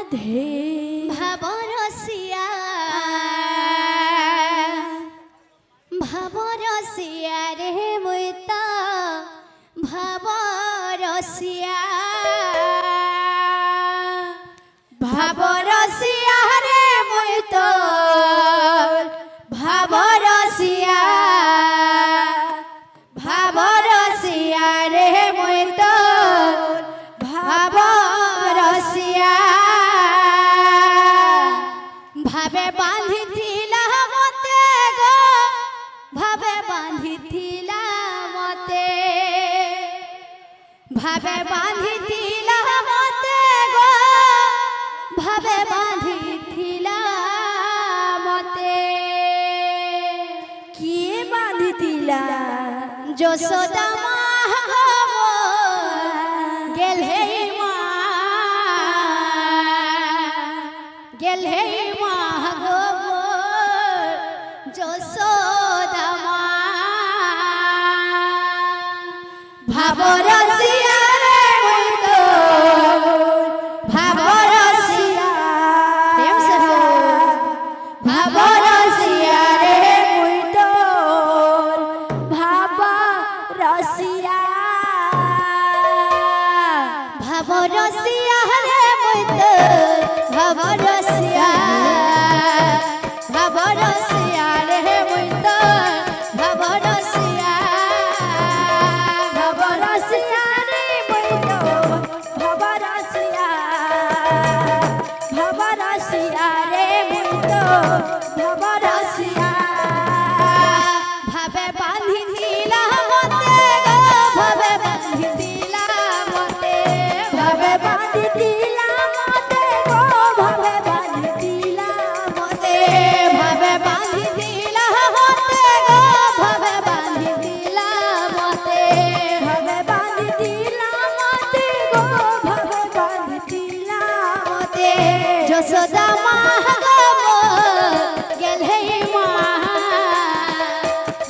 রাধে ভাবরসিয়া ভাবরসিয়া রে মুই তো ভাবরসিয়া ভাবরসিয়া রে মুই তো ভাবরসিয়া ভাবরসিয়া রে মুই তো ভাবরসিয়া ভাবে বাঁধিথিলা মতে গো ভাবে বাঁধিথিলা মতে ভাবে বাঁধিথিলা মতে গো ভাবে বাঁধিথিলা মতে কি বাঁধিতিলা যশোদা মা গো গেলে মা গেলে মা গো যশোদা মা ভাবরসিয়া রে মুই তো ভাবরসিয়া প্রেম से हो ভাবরসিয়া রে মুই তোর ভাবা রসিয়া ভাবরসিয়া রে মুই তো ভাবরসিয়া ভাবরসিয়া রে মুই তো ভাবরসিয়া ভাবরসিয়া রে মুই তোর ভাবা রসিয়া ভাবা রসিয়া রে মুই তোর ভাবা রসিয়া ভাবে বাঁধিথিলা মতে গো ভাবে বাঁধিথিলা মতে ভাবে বাঁধিতিলা মতে গো ভাবে বাঁধিতিলা মতে ভাবে বাঁধিথিলা মতে গো ভাবে বাঁধিথিলা মতে ভাবে বাঁধিতিলা মতে গো ভাবে বাঁধিতিলা মতে যশোদা মা গো গেলে মা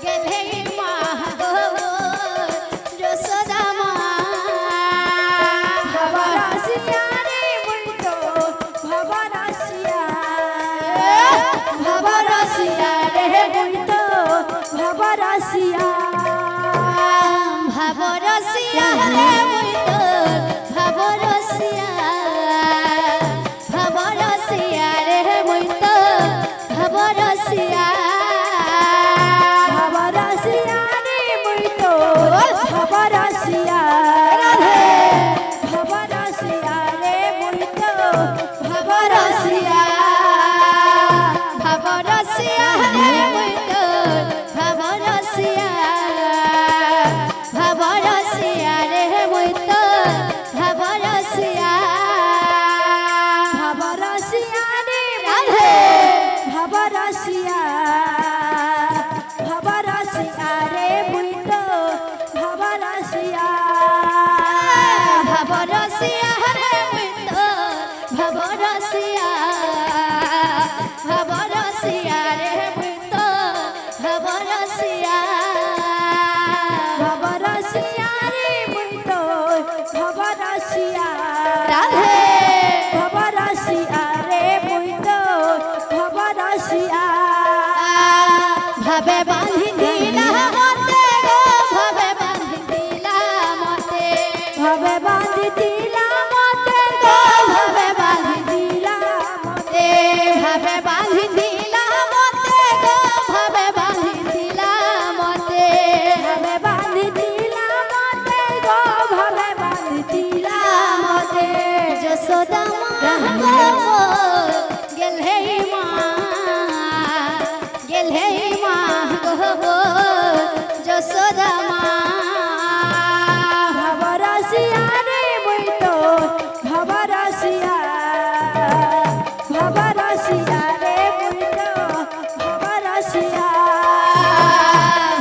গেলে মা গো যশোদা মা ভাবা রসিয়া রে মুই তোর ভাবা রসিয়া ভাবা রসিয়া রে মুই তোর ভাবা রসিয়া ভাবরসিয়া রে মুই তো ভাবরসিয়া ভাবরসিয়া রে মুই তো ভাবরসিয়া ভাবা রসিয়া রে মুই তোর ভাবা রসিয়া ভাবা রসিয়া রে মুই তোর ভাবা রসিয়া ভাবরসিয়া রে মুই তো ভাবরসিয়া ভাবরসিয়া রে মুই তো ভাবরসিয়া ভাবা রসিয়া রে রাধে ভাবা রসিয়া ভাবা রসিয়া রে মুই তোর ভাবা রসিয়া ভাবরসিয়া রে মুই তো ভাবরসিয়া ভাবরসিয়া রে মুই তো ভাবরসিয়া ভাবা রসিয়া রে মুই তোর ভাবা রসিয়া রাধে ভাবা রসিয়া রে মুই তোর ভাবা রসিয়া ভাবে বাঁধিথিলা মতে গো ভাবে বাঁধিথিলা মতে ভাবে বাঁধিতিলা মতে গো ভাবে বাঁধিতিলা মতে ভাবে বাঁধিথিলা মতে গো ভাবে বাঁধিথিলা মতে ভাবে বাঁধিতিলা মতে গো ভাবে বাঁধিতিলা মতে যশোদা মা গো গেলে মা গেলে মা গো যশোদা মা ভাবা রসিয়া রে মুই তোর ভাবা রসিয়া ভাবা রসিয়া রে মুই তোর ভাবা রসিয়া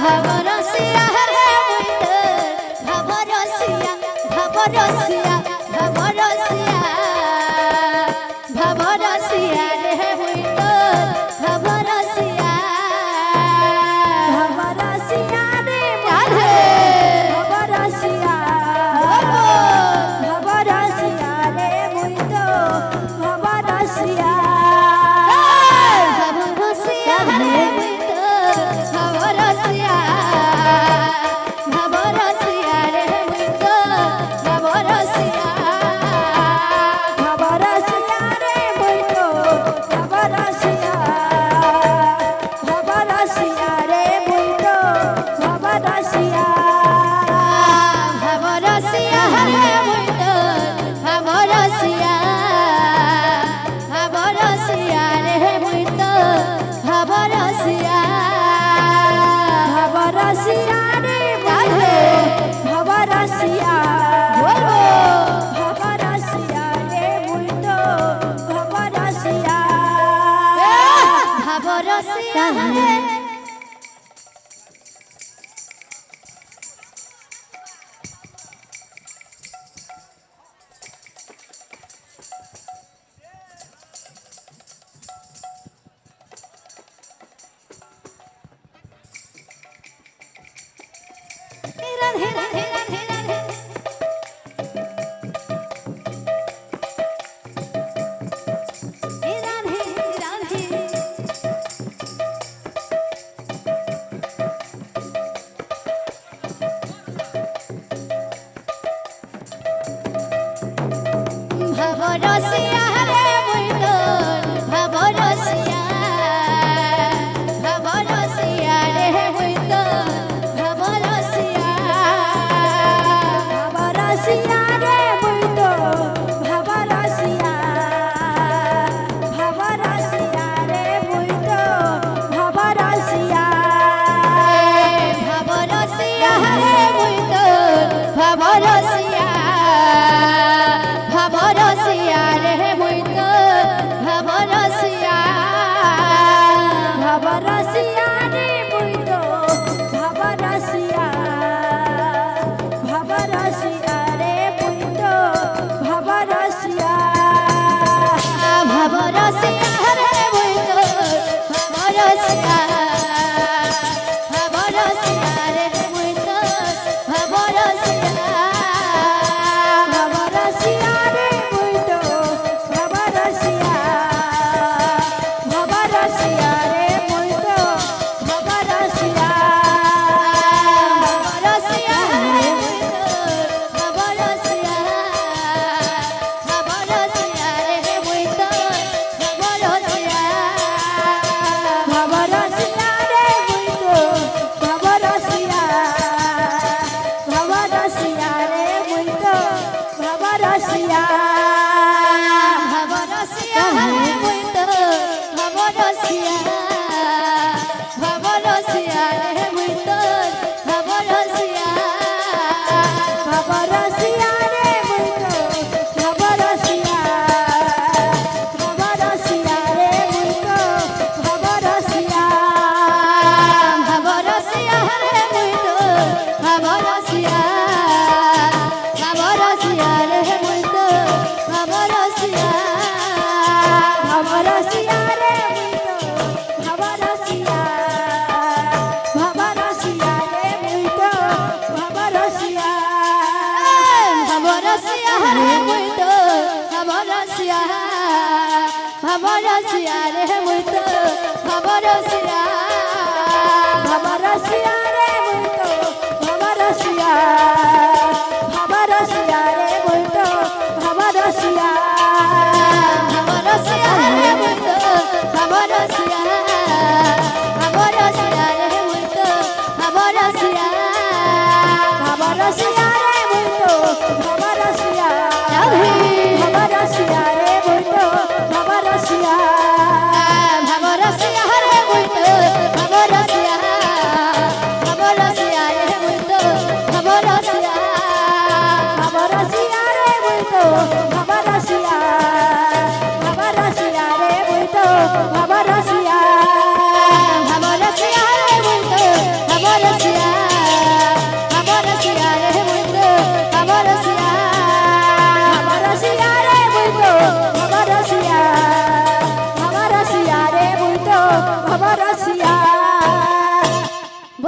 ভাবরসিয়া রে মুই তো ভাবরসিয়া ভাবরসিয়া ভাবরসিয়া ভাবরসিয়া রে মুই তো ভাবরসিয়া ভাবা রসিয়া রে রাধে ভাবা রসিয়া কাহে রাধে রাধে রাধে রাধে রাধে রাধে ভবরসিয়া রে মুই তোর ভবরসিয়া ভবরসিয়া রে মুই তোর ভবরসিয়া ভাবরসিয়া রে মুই তো ভাবরসিয়া ভাবরসিয়া রে মুই তো ভাবরসিয়া ভবরসিয়া রে মুই তোর ভবরসিয়া ভবরসিয়া রে মুই তোর ভবরসিয়া ভাবরসিয়া রে মুই তো ভাবরসিয়া ভাবরসিয়া রে মুই তো ভাবরসিয়া ভবরসিয়া রে মুই তোর ভবরসিয়া ভবরসিয়া রে মুই তোর ভবরসিয়া ভাবরসিয়া রে মুই তো ভাবরসিয়া ভাবরসিয়া রে মুই তো ভাবরসিয়া ভবরসিয়া রে মুই তোর ভবরসিয়া ভবরসিয়া রে মুই তোর ভবরসিয়া ভাবরসিয়া রে মুই তো ভাবরসিয়া ভাবরসিয়া রে মুই তো ভাবরসিয়া ভবরসিয়া রে মুই তোর ভবরসিয়া ভবরসিয়া রে মুই তোর ভবরসিয়া ভাবরসিয়া রে মুই তো ভাবরসিয়া ভাবরসিয়া রে মুই তো ভাবরসিয়া ভবরসিয়া রে মুই তোর ভবরসিয়া ভবরসিয়া রে মুই তোর ভবরসিয়া ভাবরসিয়া রে মুই তো ভাবরসিয়া ভাবরসিয়া রে মুই তো ভাবরসিয়া ভবরসিয়া রে মুই তোর ভবরসিয়া ভবরসিয়া রে মুই তোর ভবরসিয়া ভাবরসিয়া রে মুই তো ভাবরসিয়া ভাবরসিয়া রে মুই তো ভাবরসিয়া ভবরসিয়া রে মুই তোর ভবরসিয়া ভবরসিয়া রে মুই তোর ভবরসিয়া ভাবরসিয়া রে মুই তো ভাবরসিয়া রাধে ভাবরসিয়া রে মুই তো ভাবরসিয়া ভবরসিয়া রে মুই তোর ভবরসিয়া ভবরসিয়া রে মুই তোর ভবরসিয়া ভাবরসিয়া রে মুই তো